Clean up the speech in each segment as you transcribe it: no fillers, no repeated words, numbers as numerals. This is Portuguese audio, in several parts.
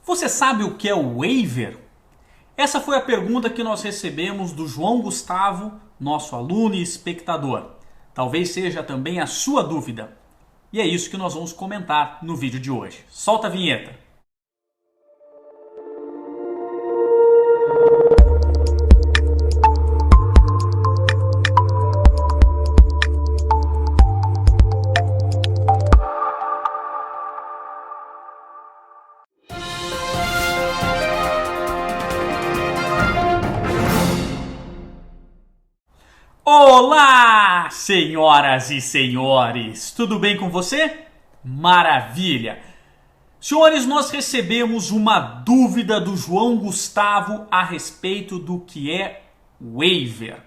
Você sabe o que é o waiver? Essa foi a pergunta que nós recebemos do João Gustavo, nosso aluno e espectador. Talvez seja também a sua dúvida. E é isso que nós vamos comentar no vídeo de hoje. Solta a vinheta! Olá, senhoras e senhores! Tudo bem com você? Maravilha! Senhores, nós recebemos uma dúvida do João Gustavo a respeito do que é waiver.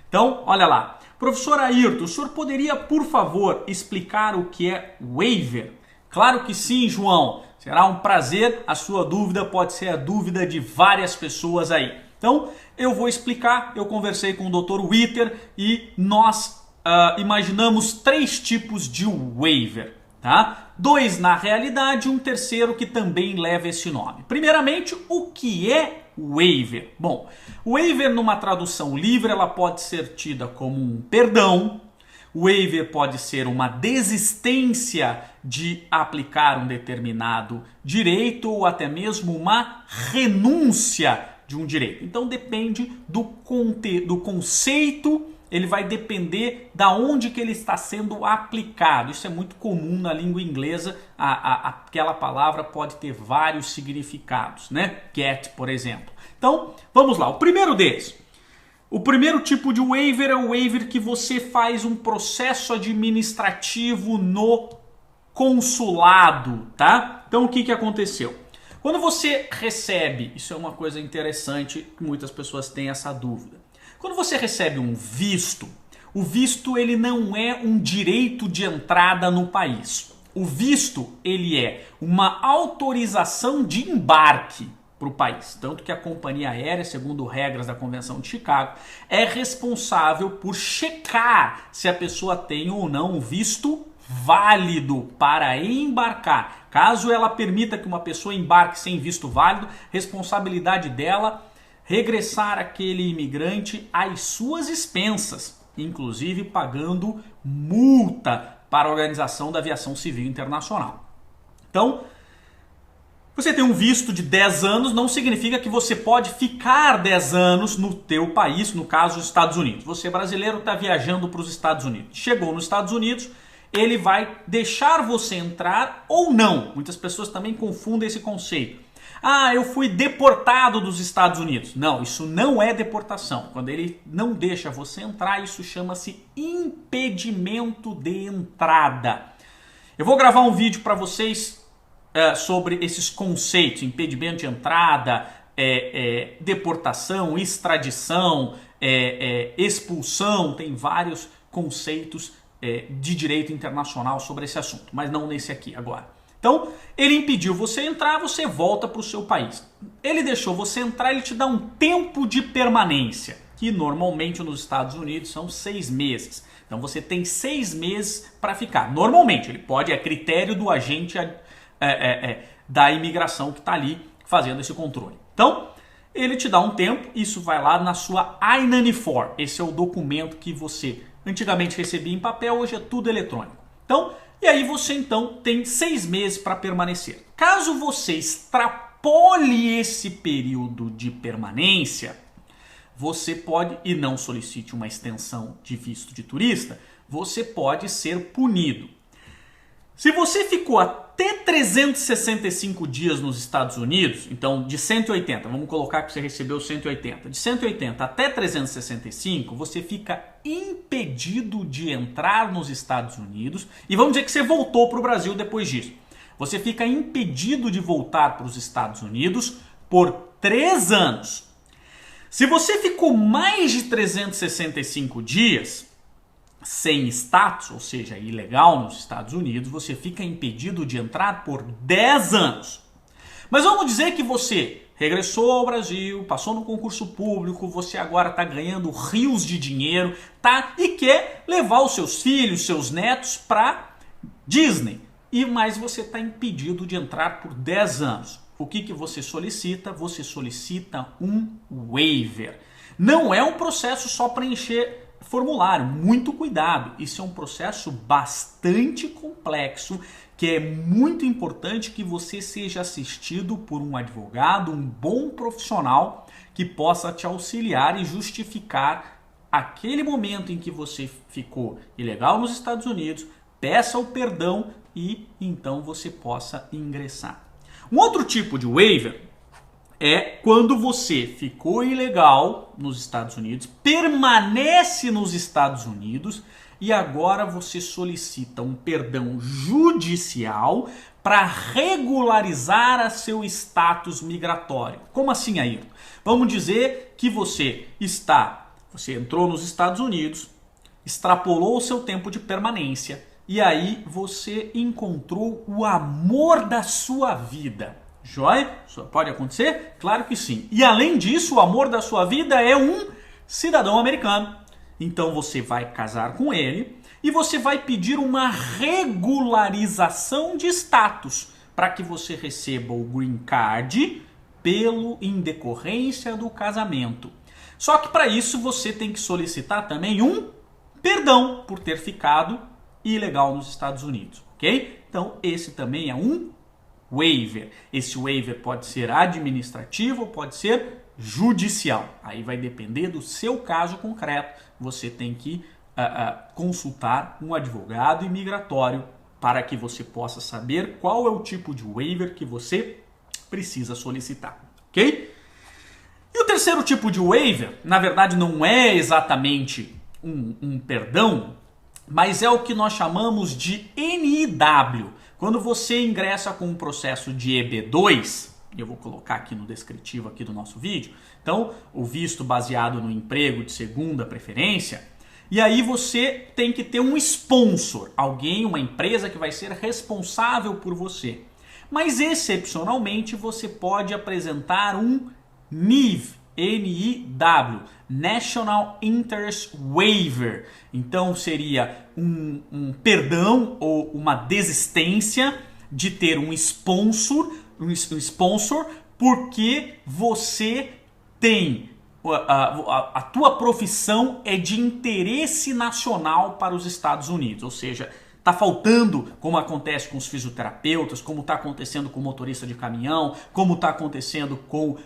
Então, olha lá. Professor Ayrton, o senhor poderia, por favor, explicar o que é waiver? Claro que sim, João. Será um prazer. A sua dúvida pode ser a dúvida de várias pessoas aí. Então, eu vou explicar. Eu conversei com o Dr. Witter e nós imaginamos 3 tipos de waiver. Tá? 2 na realidade e um terceiro que também leva esse nome. Primeiramente, o que é waiver? Bom, waiver numa tradução livre ela pode ser tida como um perdão. Waiver pode ser uma desistência de aplicar um determinado direito ou até mesmo uma renúncia de um direito. Então depende do conceito, ele vai depender da onde que ele está sendo aplicado. Isso é muito comum na língua inglesa, aquela palavra pode ter vários significados, né? Get, por exemplo. Então, vamos lá, o primeiro deles. O primeiro tipo de waiver é o waiver que você faz um processo administrativo no consulado, tá? Então o que aconteceu? Quando você recebe, isso é uma coisa interessante, que muitas pessoas têm essa dúvida. Quando você recebe um visto, o visto ele não é um direito de entrada no país. O visto ele é uma autorização de embarque para o país. Tanto que a companhia aérea, segundo regras da Convenção de Chicago, é responsável por checar se a pessoa tem ou não um visto válido para embarcar. Caso ela permita que uma pessoa embarque sem visto válido, responsabilidade dela regressar aquele imigrante às suas expensas, inclusive pagando multa para a Organização da Aviação Civil Internacional. Então, você tem um visto de 10 anos, não significa que você pode ficar 10 anos no teu país, no caso, os Estados Unidos. Você brasileiro está viajando para os Estados Unidos. Chegou nos Estados Unidos, ele vai deixar você entrar ou não. Muitas pessoas também confundem esse conceito. Ah, eu fui deportado dos Estados Unidos. Não, isso não é deportação. Quando ele não deixa você entrar, isso chama-se impedimento de entrada. Eu vou gravar um vídeo para vocês sobre esses conceitos, impedimento de entrada, deportação, extradição, expulsão, tem vários conceitos de direito internacional sobre esse assunto, mas não nesse aqui agora. Então, ele impediu você entrar, você volta para o seu país. Ele deixou você entrar, ele te dá um tempo de permanência, que normalmente nos Estados Unidos são 6 meses. Então você tem 6 meses para ficar. Normalmente, ele pode, é critério do agente da imigração que está ali fazendo esse controle. Então, ele te dá um tempo, isso vai lá na sua I-94. Esse é o documento que você antigamente recebia em papel, hoje é tudo eletrônico. Então, e aí você então tem 6 meses para permanecer. Caso você extrapole esse período de permanência, você pode, e não solicite uma extensão de visto de turista, você pode ser punido. Se você ficou até 365 dias nos Estados Unidos, então de 180, vamos colocar que você recebeu 180, de 180 até 365, você fica impedido de entrar nos Estados Unidos e vamos dizer que você voltou para o Brasil depois disso. Você fica impedido de voltar para os Estados Unidos por 3 anos. Se você ficou mais de 365 dias sem status, ou seja, ilegal nos Estados Unidos, você fica impedido de entrar por 10 anos. Mas vamos dizer que você regressou ao Brasil, passou no concurso público, você agora está ganhando rios de dinheiro, tá? E quer levar os seus filhos, seus netos para Disney. Mas você está impedido de entrar por 10 anos. o que você solicita? Você solicita um waiver. Não é um processo só para encher formulário, muito cuidado. Isso é um processo bastante complexo, que é muito importante que você seja assistido por um advogado, um bom profissional que possa te auxiliar e justificar aquele momento em que você ficou ilegal nos Estados Unidos, peça o perdão e então você possa ingressar. Um outro tipo de waiver é quando você ficou ilegal nos Estados Unidos, permanece nos Estados Unidos e agora você solicita um perdão judicial para regularizar a seu status migratório. Como assim, Ayrton? Vamos dizer que você entrou nos Estados Unidos, extrapolou o seu tempo de permanência e aí você encontrou o amor da sua vida. Joia? Isso pode acontecer? Claro que sim. E além disso, o amor da sua vida é um cidadão americano. Então você vai casar com ele e você vai pedir uma regularização de status para que você receba o green card em decorrência do casamento. Só que para isso você tem que solicitar também um perdão por ter ficado ilegal nos Estados Unidos, ok? Então esse também é um waiver. Esse waiver pode ser administrativo ou pode ser judicial. Aí vai depender do seu caso concreto. Você tem que consultar um advogado imigratório para que você possa saber qual é o tipo de waiver que você precisa solicitar, ok? E o terceiro tipo de waiver, na verdade não é exatamente um perdão, mas é o que nós chamamos de NIW. Quando você ingressa com um processo de EB2, eu vou colocar aqui no descritivo aqui do nosso vídeo, então o visto baseado no emprego de segunda preferência, e aí você tem que ter um sponsor, alguém, uma empresa que vai ser responsável por você. Mas excepcionalmente você pode apresentar um NIW, N-I-W, National Interest Waiver. Então seria um perdão ou uma desistência de ter um sponsor porque você tem a tua profissão é de interesse nacional para os Estados Unidos, ou seja, está faltando, como acontece com os fisioterapeutas, como está acontecendo com o motorista de caminhão, como está acontecendo com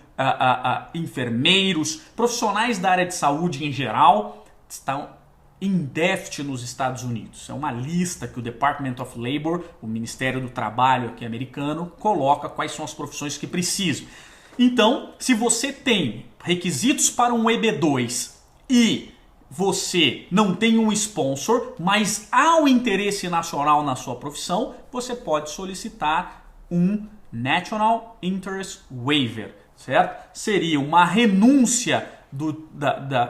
enfermeiros, profissionais da área de saúde em geral, estão em déficit nos Estados Unidos. É uma lista que o Department of Labor, o Ministério do Trabalho aqui americano, coloca quais são as profissões que precisam. Então, se você tem requisitos para um EB2 e você não tem um sponsor, mas há um interesse nacional na sua profissão, você pode solicitar um National Interest Waiver, certo? Seria uma renúncia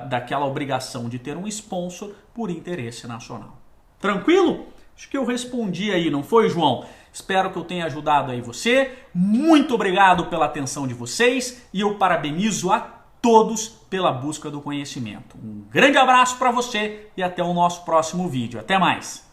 daquela obrigação de ter um sponsor por interesse nacional. Tranquilo? Acho que eu respondi aí, não foi, João? Espero que eu tenha ajudado aí você. Muito obrigado pela atenção de vocês e eu parabenizo a todos pela busca do conhecimento. Um grande abraço para você e até o nosso próximo vídeo. Até mais!